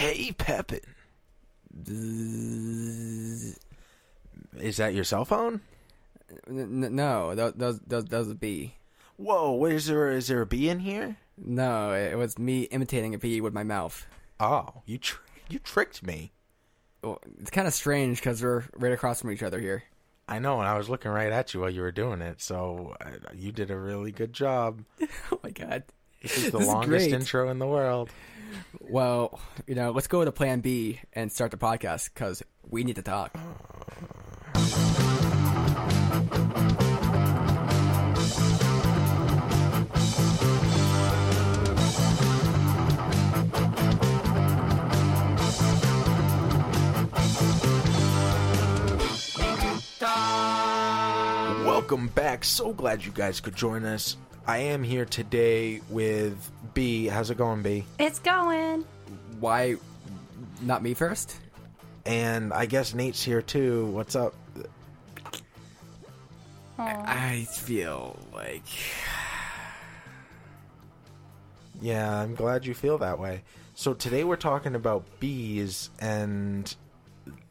Hey, Pepin. Is that your cell phone? No, that was a bee. Whoa, is there a bee in here? No, it was me imitating a bee with my mouth. Oh, you tricked me. Well, it's kind of strange because we're right across from each other here. I know, and I was looking right at you while you were doing it, so you did a really good job. Oh my god. This is the longest intro in the world. Well, let's go to plan B and start the podcast because we need to talk. Welcome back. So glad you guys could join us. I am here today with B. How's it going, B? It's going. Why not me first? And I guess Nate's here too. What's up? I feel like... Yeah, I'm glad you feel that way. So today we're talking about bees and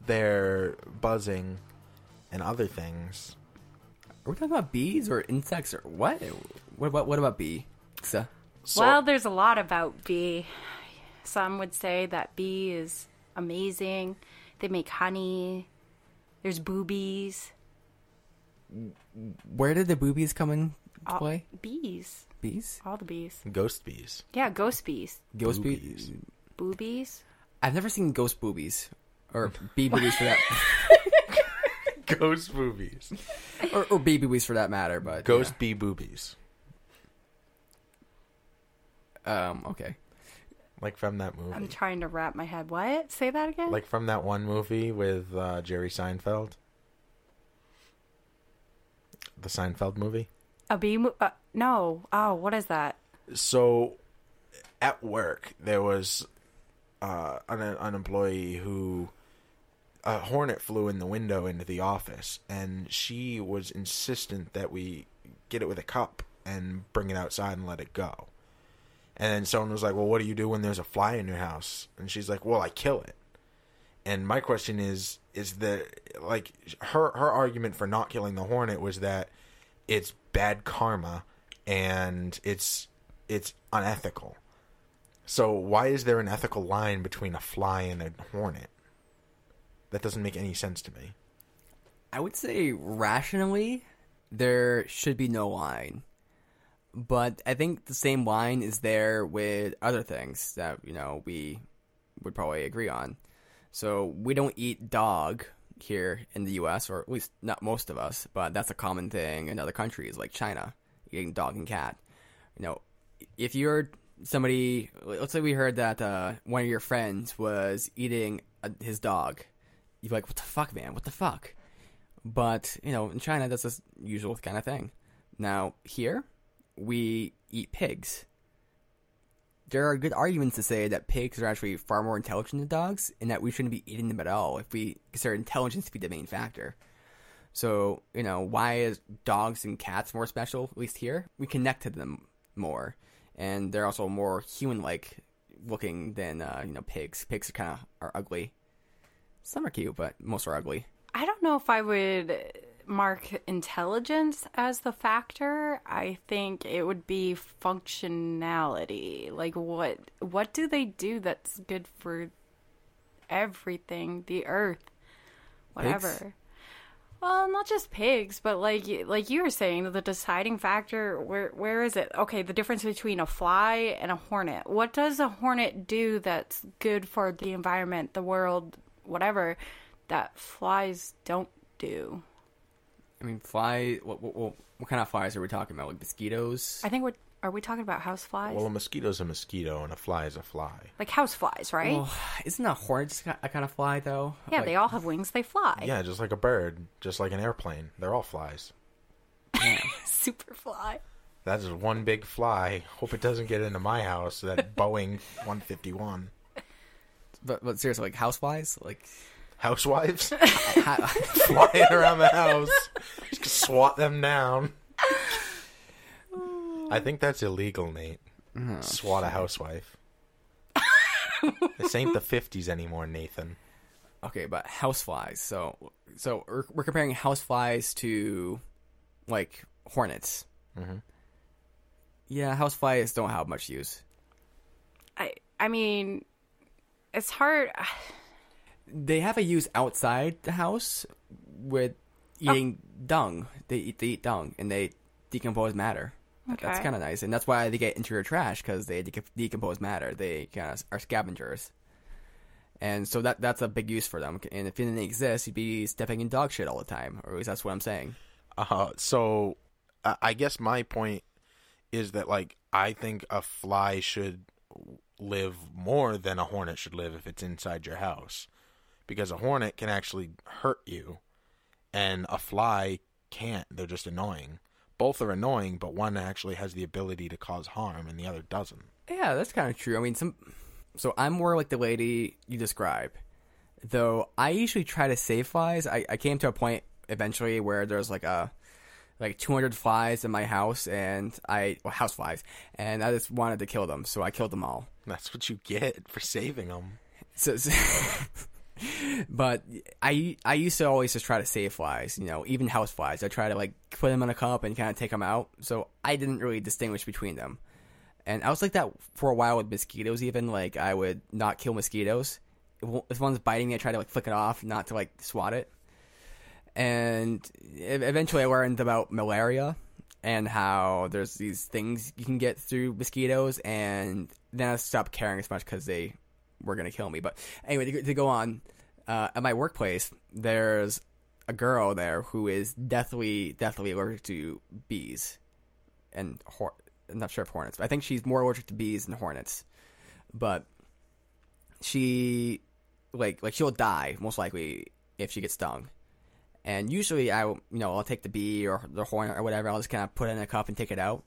their buzzing and other things. Are we talking about bees or insects or what? What about bee? So, Well, there's a lot about bee. Some would say that bee is amazing. They make honey. There's boobies. where did the boobies come in to play? Bees. Bees? All the bees. Ghost bees. Yeah, ghost bees. Ghost Boobies. bees? Boobies. I've never seen ghost boobies. Or bee boobies for that. Ghost boobies. or bee boobies for that matter, but... Ghost bee boobies. Okay. Like from that movie. I'm trying to wrap my head. What? Say that again? Like from that one movie with Jerry Seinfeld. The Seinfeld movie. A bee? No. Oh, what is that? So, at work, there was an employee who... A hornet flew in the window into the office, and she was insistent that we get it with a cup and bring it outside and let it go. And then someone was like, well, what do you do when there's a fly in your house? And she's like, well, I kill it. And my question is that, like, her argument for not killing the hornet was that it's bad karma and it's unethical. So why is there an ethical line between a fly and a hornet? That doesn't make any sense to me. I would say rationally, there should be no line. But I think the same line is there with other things that, we would probably agree on. So we don't eat dog here in the U.S., or at least not most of us, but that's a common thing in other countries like China, eating dog and cat. If you're somebody, let's say we heard that one of your friends was eating his dog. You'd be like, what the fuck, man? What the fuck? But, in China, that's a usual kind of thing. Now, here, we eat pigs. There are good arguments to say that pigs are actually far more intelligent than dogs, and that we shouldn't be eating them at all if we consider intelligence to be the main factor. So, why is dogs and cats more special, at least here? We connect to them more. And they're also more human-like looking than, pigs. Pigs are ugly. Some are cute, but most are ugly. I don't know if I would mark intelligence as the factor. I think it would be functionality. Like, what do they do that's good for everything? The earth. Whatever. Pigs? Well, not just pigs, but like you were saying, the deciding factor, where is it? Okay, the difference between a fly and a hornet. What does a hornet do that's good for the environment, the world, whatever, that flies don't do? I mean, what kind of flies are we talking about? Like mosquitoes? I think are we talking about house flies? Well, a mosquito's a mosquito and a fly is a fly. Like house flies, right? Well, isn't a hornet just a kind of fly, though? Yeah, Like, they all have wings. They fly. Yeah, just like a bird, just like an airplane. They're all flies. Super fly. That is one big fly. Hope it doesn't get into my house, that Boeing 151. But seriously, like house flies? Like... Housewives? Flying around the house. Just swat them down. I think that's illegal, Nate. Swat a housewife. This ain't the 50s anymore, Nathan. Okay, but houseflies. So we're comparing houseflies to like hornets. Mm-hmm. Yeah, houseflies don't have much use. I mean, it's hard. They have a use outside the house with eating dung. They eat dung and they decompose matter. Okay. That's kind of nice, and that's why they get into your trash, because they decompose matter. They kind of are scavengers, and so that's a big use for them. And if it didn't exist, you'd be stepping in dog shit all the time, or at least that's what I'm saying. So I guess my point is that, like, I think a fly should live more than a hornet should live if it's inside your house, because a hornet can actually hurt you, and a fly can't. They're just annoying. Both are annoying, but one actually has the ability to cause harm, and the other doesn't. Yeah, that's kind of true. I mean, so I'm more like the lady you describe, though. I usually try to save flies. I came to a point eventually where there's like 200 flies in my house, and house flies, and I just wanted to kill them, so I killed them all. That's what you get for saving them. So but I used to always just try to save flies, even house flies. I try to like put them in a cup and kind of take them out. So I didn't really distinguish between them. And I was like that for a while with mosquitoes. Even like I would not kill mosquitoes. If one's biting me, I try to like flick it off, not to like swat it. And eventually I learned about malaria and how there's these things you can get through mosquitoes. And then I stopped caring as much because they were going to kill me. But anyway, to go on, at my workplace, there's a girl there who is deathly allergic to bees. And I'm not sure if hornets, but I think she's more allergic to bees than hornets. But she, like she'll die, most likely, if she gets stung. And usually I'll take the bee or the hornet or whatever, I'll just kind of put it in a cup and take it out.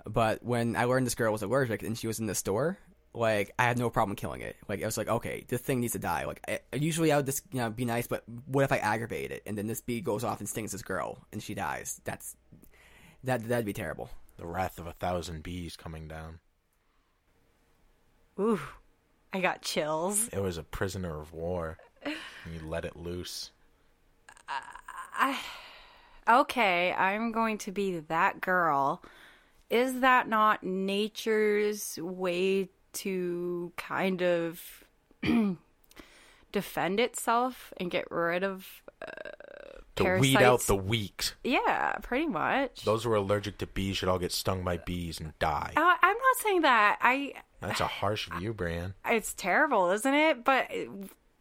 But when I learned this girl was allergic and she was in the store, like, I had no problem killing it. Like, I was like, okay, this thing needs to die. Like, usually I would just, be nice, but what if I aggravate it? And then this bee goes off and stings this girl, and she dies. That'd be terrible. The wrath of 1,000 bees coming down. Ooh, I got chills. It was a prisoner of war. And you let it loose. Okay, I'm going to be that girl. Is that not nature's way to kind of defend itself and get rid of to parasites? Weed out the weak. Yeah, pretty much. Those who are allergic to bees should all get stung by bees and die. I'm not saying that. That's a harsh view, Brian. It's terrible, isn't it? But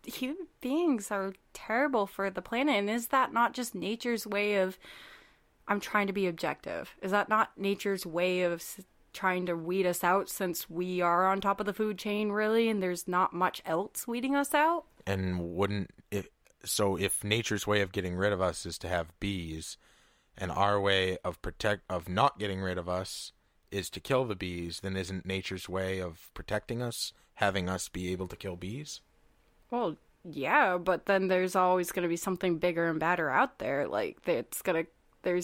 human beings are terrible for the planet. And is that not just nature's way of... I'm trying to be objective. Is that not nature's way of trying to weed us out, since we are on top of the food chain, really, and there's not much else weeding us out? And if nature's way of getting rid of us is to have bees, and our way of not getting rid of us is to kill the bees, then isn't nature's way of protecting us having us be able to kill bees? Well, yeah, but then there's always going to be something bigger and badder out there. Like, there's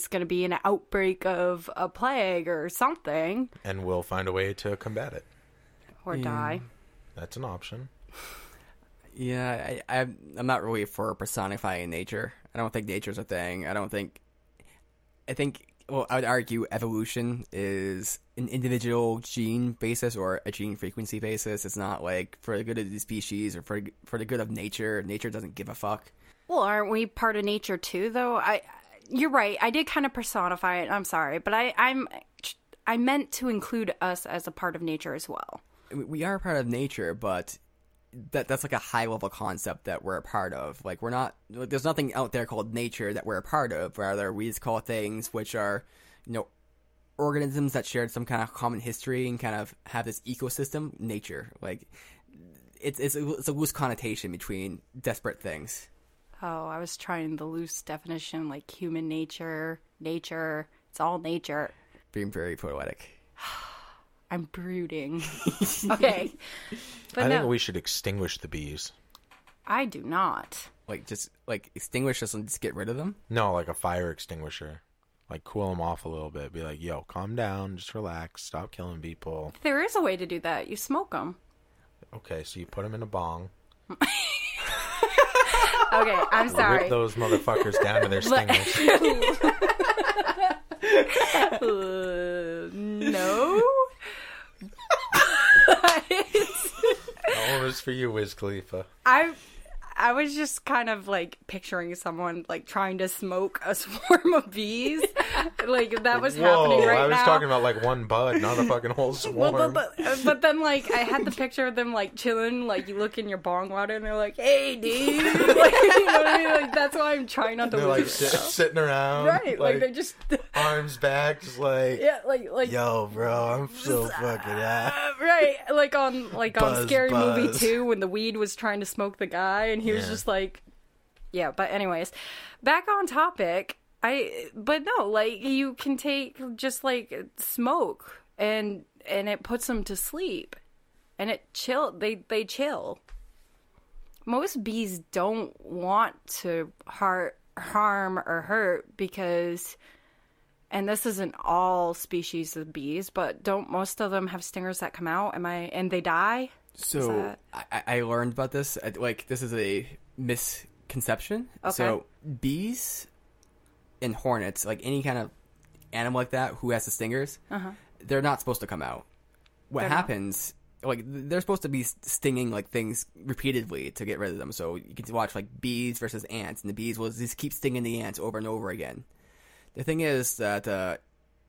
going to be an outbreak of a plague or something. And we'll find a way to combat it. Or die. That's an option. Yeah, I'm not really for personifying nature. I don't think nature's a thing. I think, well, I would argue evolution is an individual gene basis or a gene frequency basis. It's not like for the good of the species or for the good of nature. Nature doesn't give a fuck. Well, aren't we part of nature too, though? You're right. I did kind of personify it. I'm sorry, but I meant to include us as a part of nature as well. We are part of nature, but that's like a high level concept that we're a part of. Like, we're not. There's nothing out there called nature that we're a part of. Rather, we just call things which are, organisms that shared some kind of common history and kind of have this ecosystem. Nature, like, it's a loose connotation between disparate things. Oh, I was trying the loose definition, like human nature. It's all nature. Being very poetic. I'm brooding. Okay. But I think we should extinguish the bees. I do not. Like, just, like, extinguish us and just get rid of them? No, like a fire extinguisher. Like, cool them off a little bit. Be like, yo, calm down. Just relax. Stop killing people. There is a way to do that. You smoke them. Okay, so you put them in a bong. Okay, I'm sorry. Rip those motherfuckers down to their stingers. No. That one was for you, Wiz Khalifa. I was just kind of like picturing someone like trying to smoke a swarm of bees. Like that was happening right now. I was talking about like one bud, not a fucking whole swarm. But then like I had the picture of them like chilling, like you look in your bong water and they're like, "Hey, dude," like, you know what I mean? Like that's why I'm trying not to. They're like sitting around, right? Like they're just arms back, just like like yo, bro, I'm so fucking out. Right, like on Scary buzz. Movie 2 when the weed was trying to smoke the guy and he was just like, yeah. But anyways, back on topic. But no, like you can take just like smoke and it puts them to sleep, and it they chill. Most bees don't want to harm or hurt because, and this isn't all species of bees, but don't most of them have stingers that come out? And they die? So I learned about this. Like this is a misconception. Okay. So bees and hornets, like any kind of animal like that who has the stingers, they're not supposed to come out. What happens? Like they're supposed to be stinging like things repeatedly to get rid of them. So you can watch like bees versus ants, and the bees will just keep stinging the ants over and over again. The thing is that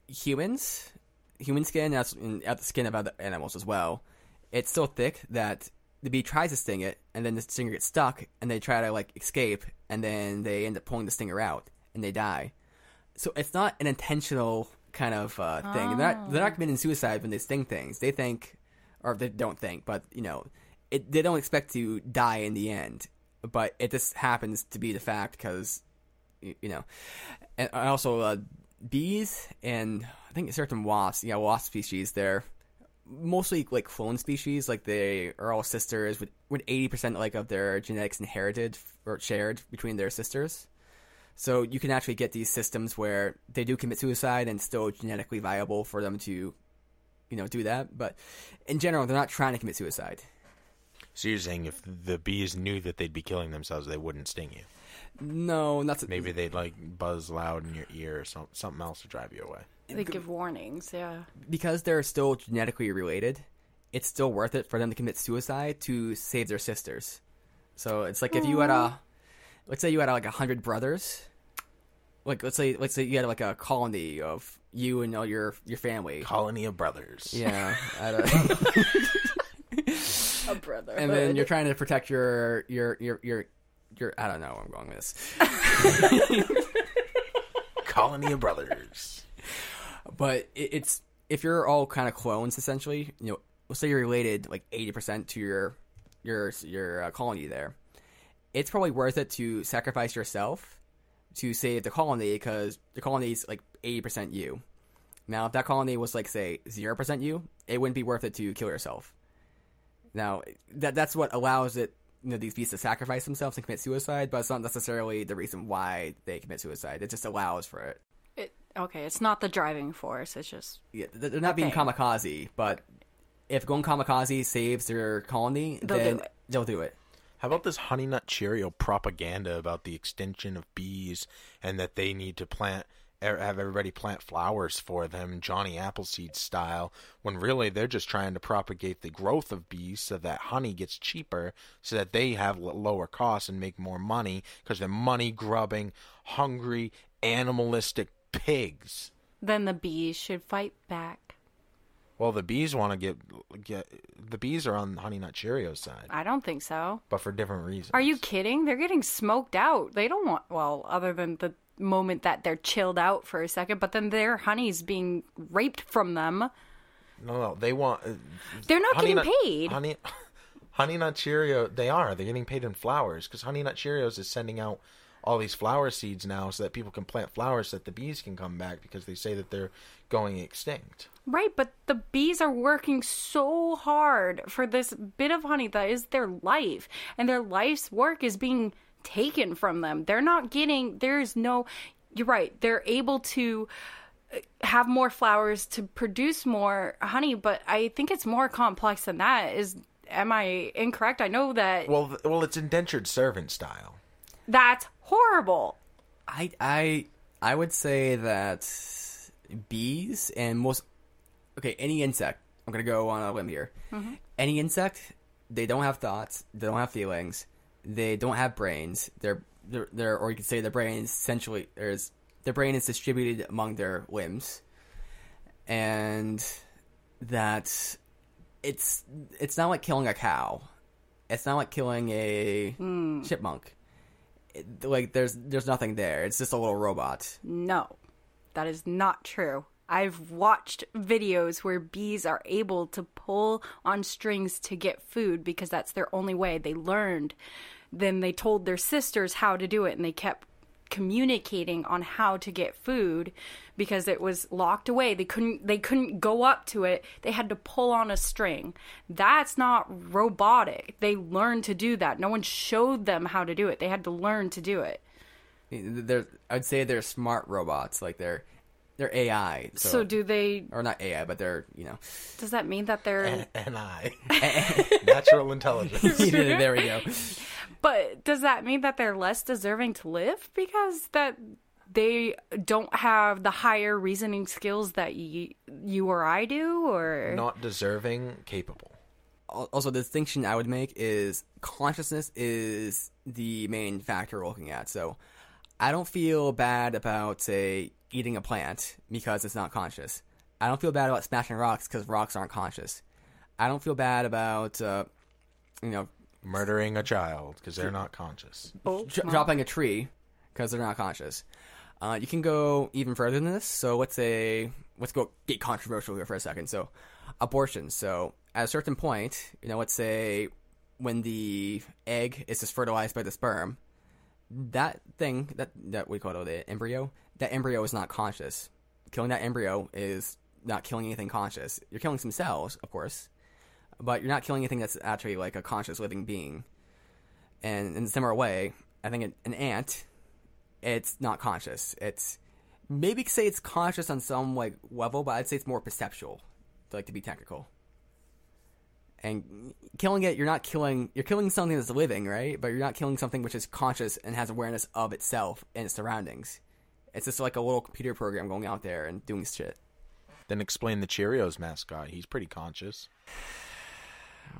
human skin, and the skin of other animals as well, it's so thick that the bee tries to sting it, and then the stinger gets stuck, and they try to like escape, and then they end up pulling the stinger out, and they die. So it's not an intentional kind of thing. They're not committing suicide when they sting things. They think, or they don't think, but you know, they don't expect to die in the end. But it just happens to be the fact because, you know, and also bees and I think certain wasps, wasp species, they're mostly like clone species. Like they are all sisters with 80% like of their genetics inherited or shared between their sisters. So you can actually get these systems where they do commit suicide and still genetically viable for them to, do that. But in general, they're not trying to commit suicide. So you're saying if the bees knew that they'd be killing themselves, they wouldn't sting you? No, not maybe they'd like buzz loud in your ear or something else to drive you away. They give warnings, yeah. Because they're still genetically related, it's still worth it for them to commit suicide to save their sisters. So it's like if you had let's say you had like 100 brothers. Like let's say you had like a colony of you and all your family. Colony of brothers. Yeah. A brother. And then you're trying to protect your I don't know where I'm going with this. Colony of brothers. But it's if you're all kind of clones essentially, let's say you're related like 80% to your colony there. It's probably worth it to sacrifice yourself to save the colony because the colony is like 80% you. Now, if that colony was like say 0% you, it wouldn't be worth it to kill yourself. Now, that's what allows it, these beasts to sacrifice themselves and commit suicide, but it's not necessarily the reason why they commit suicide. It just allows for it. Okay, it's not the driving force. It's just they're not being kamikaze, but if going kamikaze saves their colony, then they'll do it. How about this Honey Nut Cheerio propaganda about the extinction of bees and that they need to have everybody plant flowers for them, Johnny Appleseed style, when really they're just trying to propagate the growth of bees so that honey gets cheaper so that they have lower costs and make more money because they're money-grubbing, hungry, animalistic pigs. Then the bees should fight back. Well, the bees want to get the bees are on Honey Nut Cheerio's side. I don't think so. But for different reasons. Are you kidding? They're getting smoked out. They don't want, other than the moment that they're chilled out for a second, but then their honey's being raped from them. No, they want... They're not getting paid. Honey Nut Cheerio, they're getting paid in flowers because Honey Nut Cheerios is sending out all these flower seeds now so that people can plant flowers so that the bees can come back because they say that they're going extinct. Right, but the bees are working so hard for this bit of honey that is their life, and their life's work is being taken from them. They're not getting, you're right, they're able to have more flowers to produce more honey, but I think it's more complex than that. am I incorrect? I know that Well, it's indentured servant style. that's horrible. I would say that bees and any insect. I'm gonna go on a limb here. Mm-hmm. Any insect, they don't have thoughts, they don't have feelings, they don't have brains. They're or you could say their brain is essentially their brain is distributed among their limbs, and that it's not like killing a cow. It's not like killing a chipmunk. Like there's nothing there. It's just a little robot. No, that is not true. I've watched videos where bees are able to pull on strings to get food because that's their only way. They learned. Then they told their sisters how to do it, and they kept communicating on how to get food because it was locked away. They couldn't go up to it. They had to pull on a string. That's not robotic. They learned to do that. No one showed them how to do it. They had to learn to do it. I'd say they're smart robots. Like they're AI. So do they... Or not AI, but they're, Does that mean that they're... NI. Natural intelligence. There we go. But does that mean that they're less deserving to live because that they don't have the higher reasoning skills that you or I do, or... Not deserving, capable. Also, the distinction I would make is consciousness is the main factor we're looking at. So I don't feel bad about, say, eating a plant because it's not conscious. I don't feel bad about smashing rocks because rocks aren't conscious. I don't feel bad about, murdering a child because they're not conscious. Dropping a tree because they're not conscious. You can go even further than this. So let's go get controversial here for a second. So abortion. So at a certain point, let's say when the egg is just fertilized by the sperm, that thing, that we call it the embryo, that embryo is not conscious. Killing that embryo is not killing anything conscious. You're killing some cells, of course, but you're not killing anything that's actually like a conscious living being. And in a similar way, I think an ant, it's not conscious. It's maybe say it's conscious on some like level, but I'd say it's more perceptual, to be technical. And killing it, you're killing something that's living, right? But you're not killing something which is conscious and has awareness of itself and its surroundings. It's just like a little computer program going out there and doing shit. Then explain the Cheerios mascot. He's pretty conscious.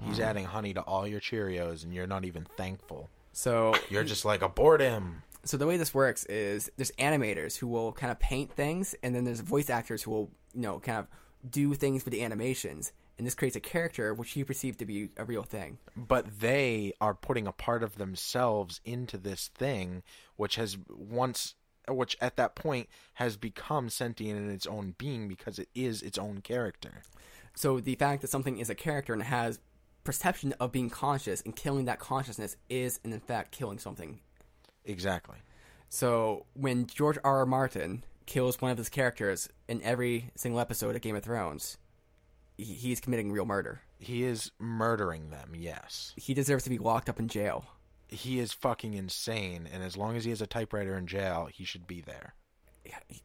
He's adding honey to all your Cheerios, and you're not even thankful. So you're just like, abort him. So the way this works is there's animators who will kind of paint things, and then there's voice actors who will, kind of do things for the animations. And this creates a character which you perceive to be a real thing. But they are putting a part of themselves into this thing, which at that point has become sentient in its own being because it is its own character. So the fact that something is a character and has perception of being conscious and killing that consciousness is, in fact, killing something. Exactly. So when George R.R. Martin kills one of his characters in every single episode of Game of Thrones, he's committing real murder. He is murdering them, yes. He deserves to be locked up in jail. He is fucking insane, and as long as he has a typewriter in jail, he should be there.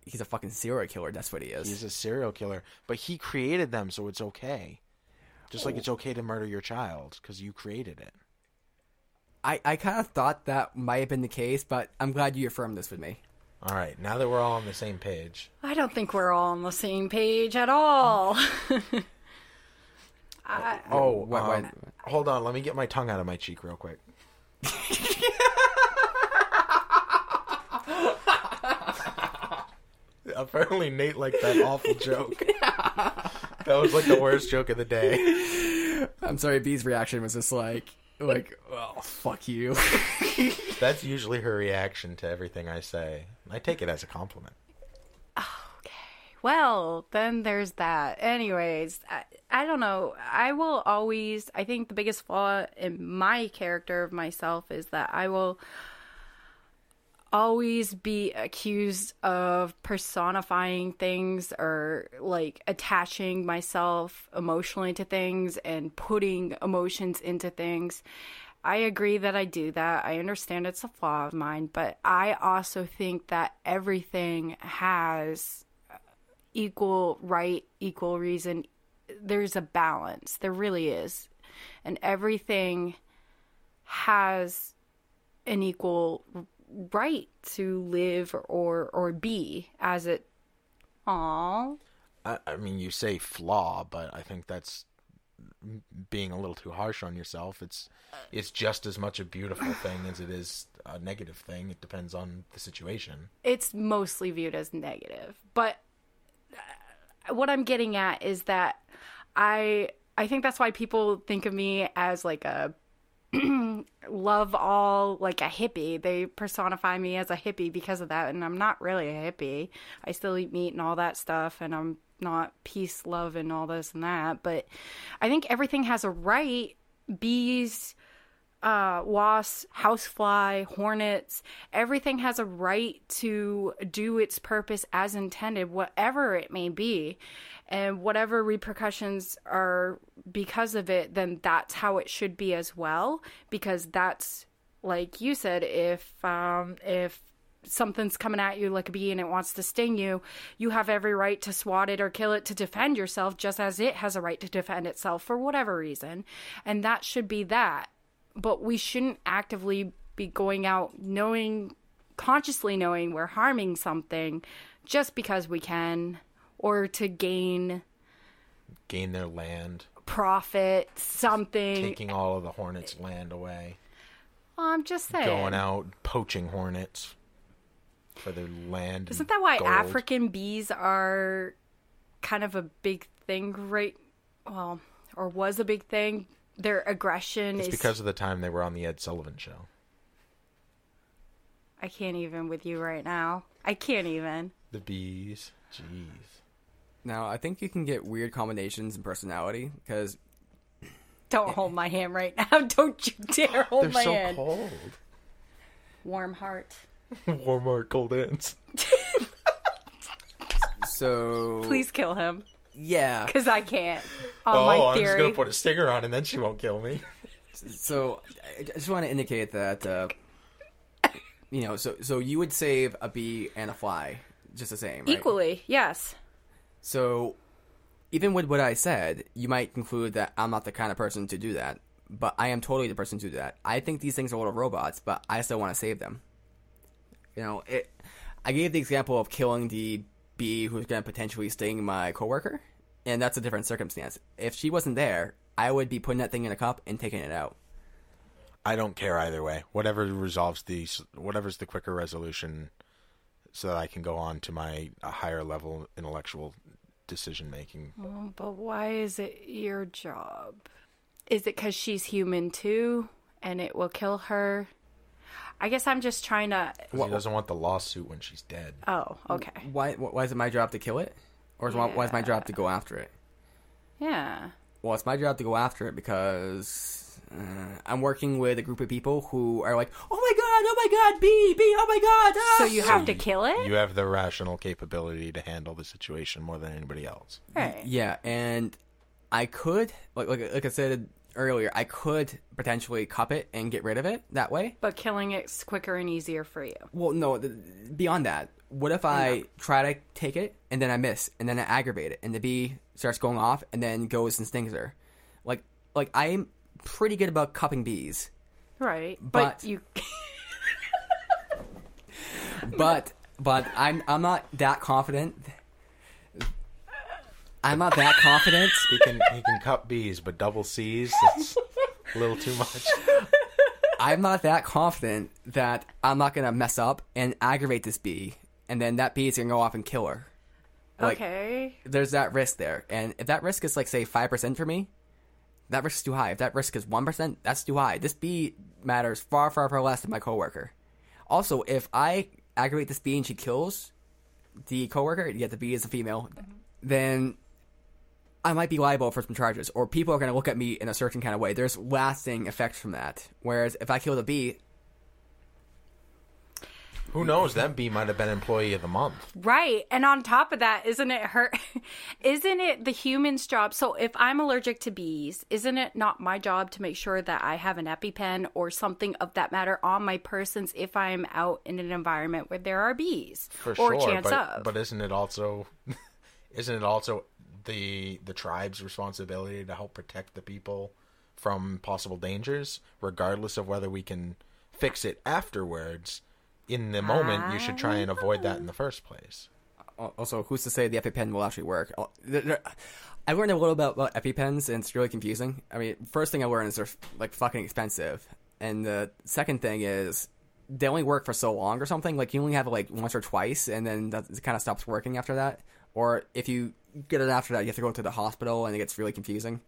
He's a fucking serial killer, that's what he is. He's a serial killer, but he created them, so it's okay. Just like it's okay to murder your child, because you created it. I kind of thought that might have been the case, but I'm glad you affirmed this with me. All right, now that we're all on the same page. I don't think we're all on the same page at all. Hold on, let me get my tongue out of my cheek real quick. Apparently Nate liked that awful joke. That was like the worst joke of the day. I'm sorry, Bee's reaction was just like, oh, fuck you. That's usually her reaction to everything I say. I take it as a compliment. Okay. Well, then there's that. Anyways, I don't know. I think the biggest flaw in my character of myself is that I will always be accused of personifying things or like attaching myself emotionally to things and putting emotions into things. I agree that I do that. I understand it's a flaw of mine, but I also think that everything has equal right, equal reason. There's a balance. There really is. and everything has an equal right to live or be as it. Aw. I mean, you say flaw, but I think that's being a little too harsh on yourself. It's just as much a beautiful thing as it is a negative thing. It depends on the situation. It's mostly viewed as negative, but what I'm getting at is that I think that's why people think of me as like a love all, like a hippie. They personify me as a hippie because of that, and I'm not really a hippie. I still eat meat and all that stuff, and I'm not peace, love, and all this and that. But I think everything has a right. Bees, wasps, housefly, hornets, everything has a right to do its purpose as intended, whatever it may be. And whatever repercussions are because of it, then that's how it should be as well. Because that's, like you said, if something's coming at you like a bee and it wants to sting you, you have every right to swat it or kill it to defend yourself, just as it has a right to defend itself for whatever reason. And that should be that. But we shouldn't actively be going out consciously knowing we're harming something just because we can, or to gain their land, profit, something. Taking all of the hornets' land away. I'm just saying. Going out poaching hornets for their land. Isn't that why gold. African bees are kind of a big thing or was a big thing? Their aggression is because of the time they were on the Ed Sullivan Show. I can't even with you right now. I can't even. The bees. Jeez. Now, I think you can get weird combinations in personality, because... Don't hold my hand right now. Don't you dare hold my hand. They're so cold. Warm heart. Warm heart, cold hands. So... Please kill him. Yeah. Because I can't. On my I'm theory. just going to put a stinger on and then she won't kill me. So, I just want to indicate that, so you would save a bee and a fly just the same, right? Equally, yes. So, even with what I said, you might conclude that I'm not the kind of person to do that, but I am totally the person to do that. I think these things are little robots, but I still want to save them. I gave the example of killing the bee who's going to potentially sting my coworker, and that's a different circumstance. If she wasn't there, I would be putting that thing in a cup and taking it out. I don't care either way. Whatever's the quicker resolution, so that I can go on to my higher level intellectual decision making. But why is it your job? Is it because she's human too, and it will kill her? I guess I'm just trying to... He doesn't want the lawsuit when she's dead. Oh, okay. Why is it my job to kill it? Or why is my job to go after it? Yeah. Well, it's my job to go after it because I'm working with a group of people who are like, oh my god, bee, oh my god. Ah! So you have to kill it? You have the rational capability to handle the situation more than anybody else. Right. Yeah, and I could, like I said earlier, I could potentially cup it and get rid of it that way. But killing it's quicker and easier for you. Well, no, beyond that, what if I try to take it and then I miss and then I aggravate it and the bee starts going off and then goes and stings her? Like I'm pretty good about cupping bees. Right. But you But I'm not that confident. I'm not that confident. He can cup bees, but double C's, it's a little too much. I'm not that confident that I'm not going to mess up and aggravate this bee, and then that bee is going to go off and kill her. Okay. There's that risk there. And if that risk is, say, 5% for me, that risk is too high. If that risk is 1%, that's too high. This bee matters far, far, far less than my coworker. Also, if I aggravate this bee and she kills the coworker, yet the bee is a female, then I might be liable for some charges, or people are going to look at me in a certain kind of way. There's lasting effects from that. Whereas if I kill the bee... Who knows? That bee might have been Employee of the Month. Right. And on top of that, isn't it the human's job? So if I'm allergic to bees, isn't it not my job to make sure that I have an EpiPen or something of that matter on my persons if I'm out in an environment where there are bees? For or sure, chance of. but isn't it also the tribe's responsibility to help protect the people from possible dangers, regardless of whether we can fix it afterwards. In the moment, you should try and avoid that in the first place. Also, who's to say the EpiPen will actually work? I learned a little bit about EpiPens, and it's really confusing. I mean, first thing I learned is they're like fucking expensive, and the second thing is they only work for so long or something. Like, you only have it like once or twice, and then it kind of stops working after that. Or if you get it after that, you have to go to the hospital, and it gets really confusing.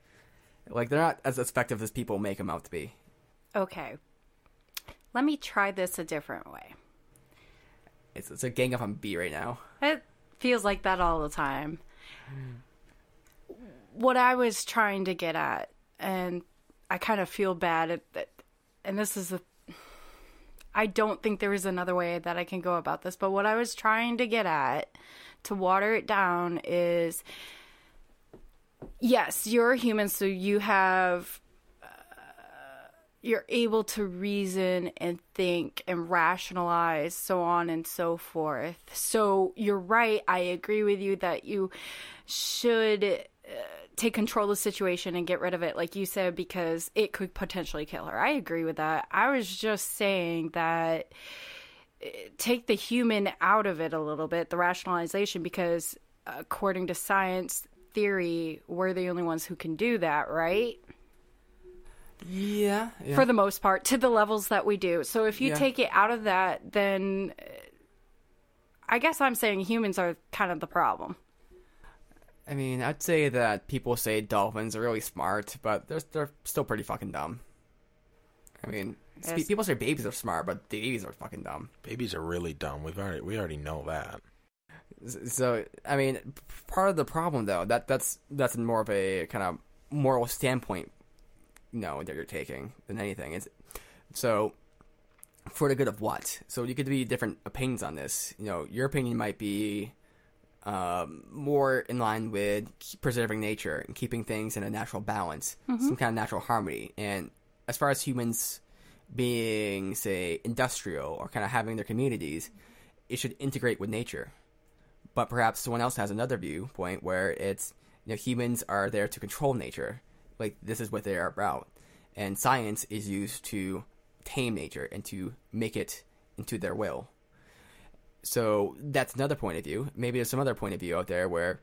Like, they're not as effective as people make them out to be. Okay. Let me try this a different way. It's a gang up on B right now. It feels like that all the time. What I was trying to get at, and I kind of feel bad at that, and this is I don't think there is another way that I can go about this, but what I was trying to get at, to water it down, is yes, you're a human, so you have you're able to reason and think and rationalize, so on and so forth. So you're right. I agree with you that you should take control of the situation and get rid of it, like you said, because it could potentially kill her. I agree with that. I was just saying that take the human out of it a little bit, the rationalization, because according to science theory, we're the only ones who can do that, right? Yeah. For the most part, to the levels that we do. So if you take it out of that, then I guess I'm saying humans are kind of the problem. I mean, I'd say that people say dolphins are really smart, but they're still pretty fucking dumb. I mean, people say babies are smart, but babies are fucking dumb. Babies are really dumb. We already know that. So, I mean, part of the problem, though, that's more of a kind of moral standpoint, that you're taking than anything. So, for the good of what? So, you could be different opinions on this. Your opinion might be more in line with preserving nature and keeping things in a natural balance, some kind of natural harmony. And as far as humans being, say, industrial or kind of having their communities, it should integrate with nature. But perhaps someone else has another viewpoint where it's, humans are there to control nature. Like, this is what they are about. And science is used to tame nature and to make it into their will. So that's another point of view. Maybe there's some other point of view out there where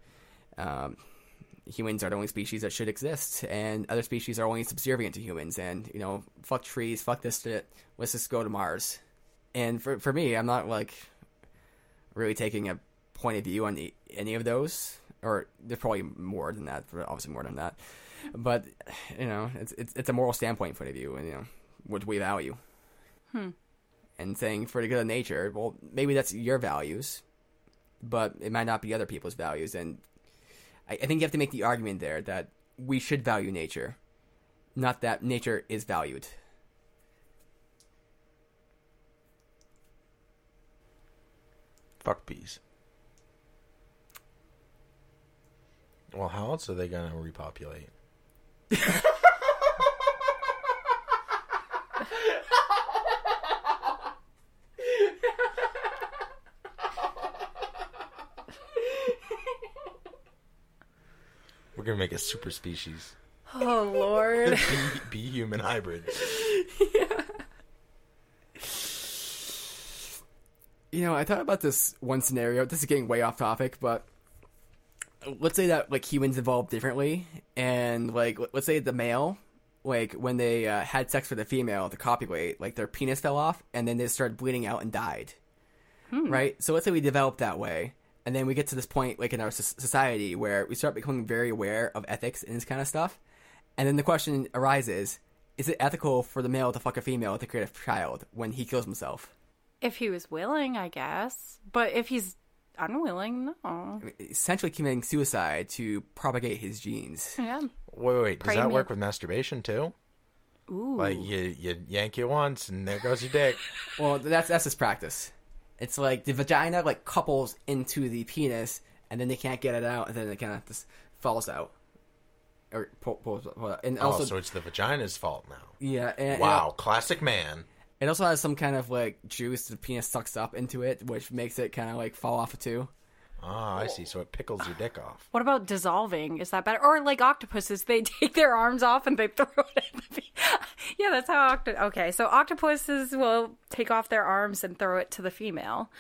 humans are the only species that should exist, and other species are only subservient to humans. And, fuck trees, fuck this shit. Let's just go to Mars. And for me, I'm not, really taking a point of view on any of those. Or there's probably more than that, obviously more than that. But, it's a moral standpoint point of view, and, what we value. And saying for the good of nature, well, maybe that's your values, but it might not be other people's values. And I think you have to make the argument there that we should value nature, not that nature is valued. Fuck bees. Well, how else are they going to repopulate? We're going to make a super species. Oh, Lord. Bee human hybrid. Yeah. I thought about this one scenario. This is getting way off topic, but let's say that, humans evolved differently, and, let's say the male, when they had sex with a female to copulate, their penis fell off, and then they started bleeding out and died. Right? So let's say we developed that way, and then we get to this point, in our society, where we start becoming very aware of ethics and this kind of stuff, and then the question arises, is it ethical for the male to fuck a female to create a child when he kills himself? If he was willing, I guess. But if he's unwilling, no. I mean, essentially committing suicide to propagate his genes. Yeah. Wait. Does that work with masturbation, too? Ooh. You yank it once, and there goes your dick. Well, that's his practice. It's the vagina, couples into the penis, and then they can't get it out, and then it kind of just falls out. Or pulls out. And also, so it's the vagina's fault now. Yeah. Wow, classic man. It also has some kind of, juice the penis sucks up into it, which makes it kind of, fall off too. Ah, I see. So it pickles your dick off. What about dissolving? Is that better? Or like octopuses, they take their arms off and they throw it at the Yeah, that's how Okay, so octopuses will take off their arms and throw it to the female.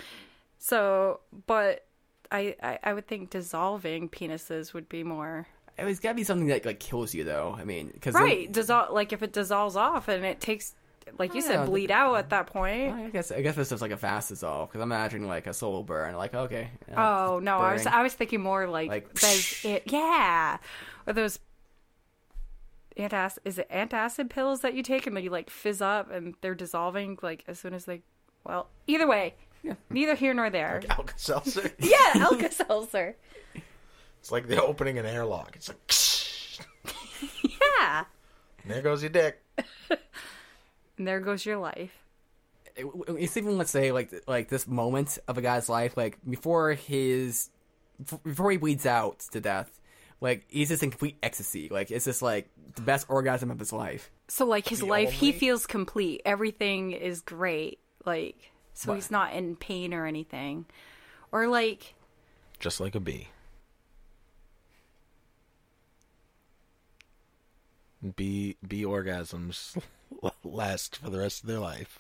So, but I would think dissolving penises would be more... It's got to be something that like kills you, though. I mean, because right, like if it dissolves off and it takes, like you said, bleed out at that point. I guess it's just like a fast dissolve, because I'm imagining like a slow burn. Like, okay. Oh no, burning. I was thinking more like does it? Yeah, or those antacid pills that you take and then you like fizz up and they're dissolving like as soon as they. Well, either way, neither here nor there. Like Alka-Seltzer. Yeah, Alka-Seltzer. It's like the opening an airlock. It's like, yeah. And there goes your dick. And there goes your life. It's even, let's say, like this moment of a guy's life, like before he bleeds out to death, like he's just in complete ecstasy. Like it's just like the best orgasm of his life. So like his life, he feels complete. Everything is great. Like so, he's not in pain or anything, or like just like a bee. Bee orgasms last for the rest of their life.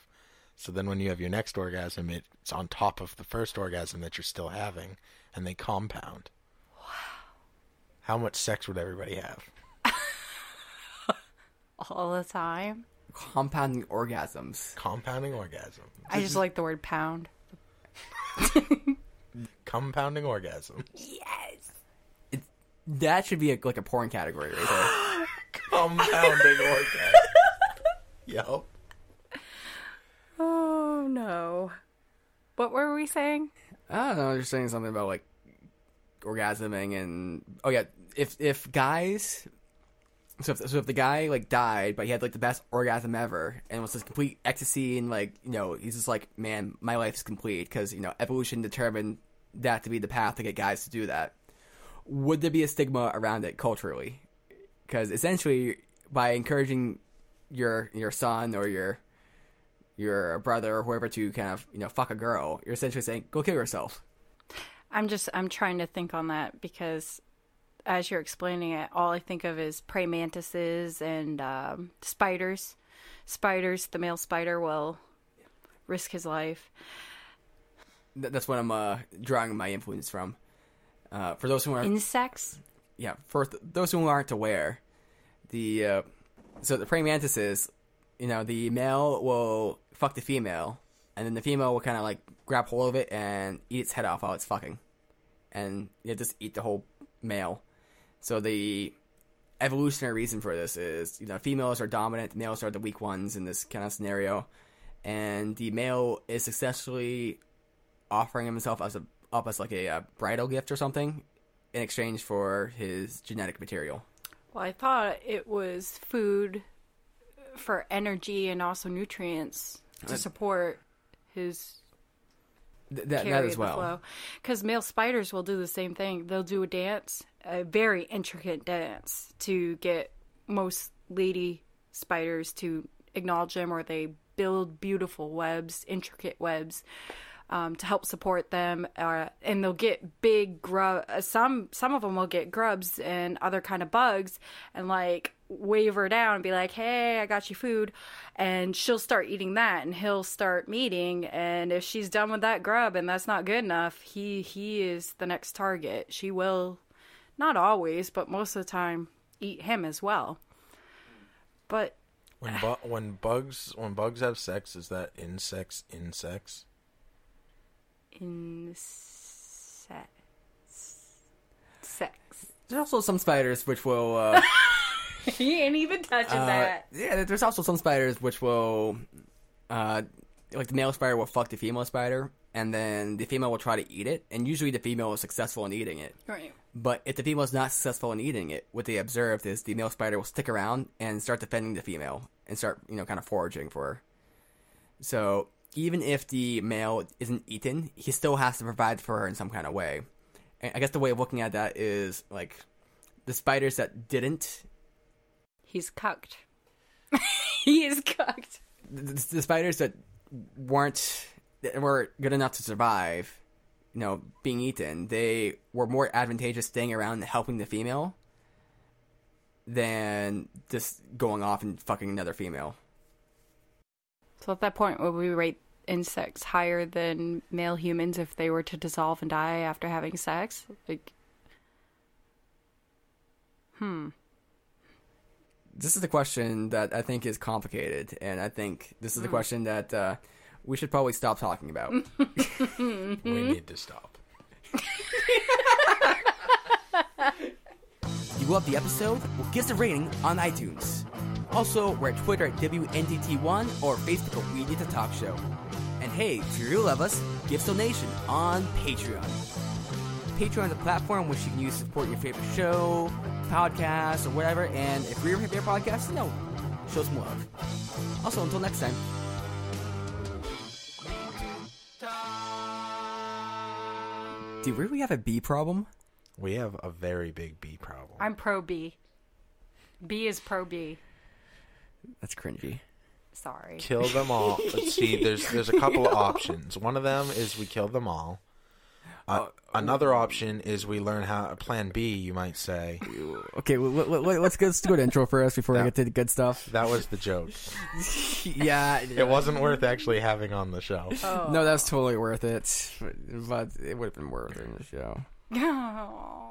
So then when you have your next orgasm, it's on top of the first orgasm that you're still having, and they compound. Wow. How much sex would everybody have? All the time. Compounding orgasms. Compounding orgasm. I just like the word pound. Compounding orgasm. Yes. That should be like a porn category right there. Compounding orgasm. Yep. Oh no. What were we saying? I don't know. You're saying something about like orgasming and if guys. So if the guy like died, but he had like the best orgasm ever, and was just complete ecstasy, and like he's just like, man, my life's complete because evolution determined that to be the path to get guys to do that. Would there be a stigma around it culturally? Because essentially, by encouraging your son or your brother or whoever to kind of fuck a girl, you're essentially saying, go kill yourself. I'm trying to think on that because as you're explaining it, all I think of is praying mantises and spiders. The male spider will risk his life. That's what I'm drawing my influence from. For those who aren't insects. Yeah, for those who aren't aware, the praying mantises, the male will fuck the female, and then the female will kind of like grab hold of it and eat its head off while it's fucking, and just eat the whole male. So the evolutionary reason for this is, females are dominant, males are the weak ones in this kind of scenario, and the male is successfully offering himself up as like a bridal gift or something in exchange for his genetic material. Well, I thought it was food for energy and also nutrients to support his that as well. Because male spiders will do the same thing. They'll do a very intricate dance to get most lady spiders to acknowledge them, or they build beautiful webs, intricate webs, to help support them, and they'll get big some of them will get grubs and other kind of bugs, and like wave her down and be like, hey, I got you food, and she'll start eating that, and he'll start mating, and if she's done with that grub and that's not good enough, he is the next target. She will, not always, but most of the time, eat him as well. But when bugs have sex, is that insects? Sex. There's also some spiders which will He ain't even touching that. Yeah, there's also some spiders which will like the male spider will fuck the female spider, and then the female will try to eat it, and usually the female is successful in eating it. Right. But if the female is not successful in eating it, what they observed is the male spider will stick around and start defending the female and start kind of foraging for her. So even if the male isn't eaten, he still has to provide for her in some kind of way. And I guess the way of looking at that is, like, the spiders that didn't... He's cucked. He is cucked. The spiders that were good enough to survive being eaten, they were more advantageous staying around and helping the female than just going off and fucking another female. So at that point, would we rate insects higher than male humans if they were to dissolve and die after having sex? Like, This is the question that I think is complicated, and I think this is the question that we should probably stop talking about. We need to stop. If you love the episode, well, give us a rating on iTunes. Also, we're at Twitter at WNDT1 or Facebook at We Need to Talk Show. And hey, if you really love us, give us a donation on Patreon. Patreon is a platform which you can use to support your favorite show, podcast, or whatever. And if we're your favorite podcast, show some love. Also, until next time. Do we really have a bee problem? We have a very big bee problem. I'm pro B. B is pro B. That's cringy. Sorry. Kill them all. Let's see, there's a couple of options. One of them is we kill them all. Another option is we learn how... Plan B, you might say. Okay, let's do an intro first before I get to the good stuff. That was the joke. Yeah. It wasn't worth actually having on the show. No, that's totally worth it. But it would have been worth it in the show. Oh.